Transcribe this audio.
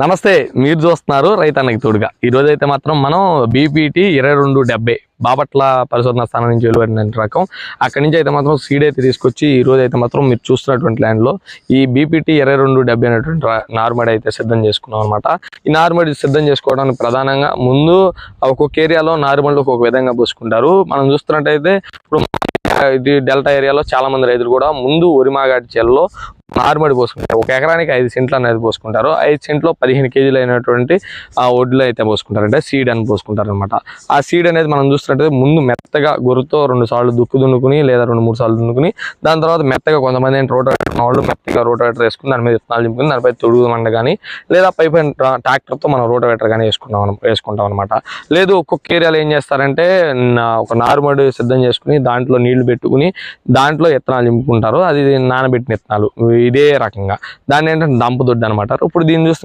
నమస్తే, మీరు చూస్తున్నారు రైతన్నకి తోడుగా. ఈ రోజు అయితే మాత్రం మనం బీపీటీ 2270 బాపట్ల పరిశోధన స్థానం నుంచి వెలువడిన రకం. అక్కడి నుంచి అయితే మాత్రం సీడ్ అయితే తీసుకొచ్చి ఈ రోజు అయితే మాత్రం మీరు చూస్తున్నటువంటి ల్యాండ్లో ఈ బీపీటీ 2270 అనేటువంటి నార్మడి అయితే సిద్ధం చేసుకున్నాం అనమాట. ఈ నార్మడి సిద్ధం చేసుకోవడానికి ప్రధానంగా ముందు ఒక్కొక్క ఏరియాలో నార్మల్ ఒక్కొక్క విధంగా పోసుకుంటారు. మనం చూస్తున్నట్టయితే ఇప్పుడు ఇది డెల్టా ఏరియాలో చాలా మంది రైతులు కూడా ముందు ఒరిమాగాడి చేలలో నార్మడి పోసుకుంటారు. ఒక ఎకరానికి 5 సెంట్లు అనేది పోసుకుంటారు. 5 సెంట్లో 15 కేజీలు అయినటువంటి ఒడ్లు అయితే పోసుకుంటారు, అంటే సీడ్ అని పోసుకుంటారు అనమాట. ఆ సీడ్ అనేది మనం చూస్తున్నట్టయితే ముందు మెత్తగా గొర్రుతో 2 సార్లు దున్నుకుని లేదా 2-3 సార్లు దున్నుకుని దాని తర్వాత మెత్తగా కొంతమంది రోటోవేటర్ ఉన్న వాళ్ళు మెత్తగా రోటోవేటర్ వేసుకుని దాని మీద విత్తనాలు దింపుకుని దానిపై తొడుగు మండ కానీ లేదా పై ట్రాక్టర్తో మనం రోటోవేటర్ కానీ వేసుకుంటాం అనమాట. లేదు ఒక్కొక్క ఏరియాలో ఏం చేస్తారంటే ఒక నార్మడి సిద్ధం చేసుకుని దాంట్లో నీళ్లు పెట్టుకుని దాంట్లో విత్తనాలు దింపుకుంటారు. అది నానబెట్టిన విత్తనాలు ఇదే రకంగా దాన్ని ఏంటంటే దంపు దొడ్డు అనమాట. ఇప్పుడు దీన్ని చూస్తే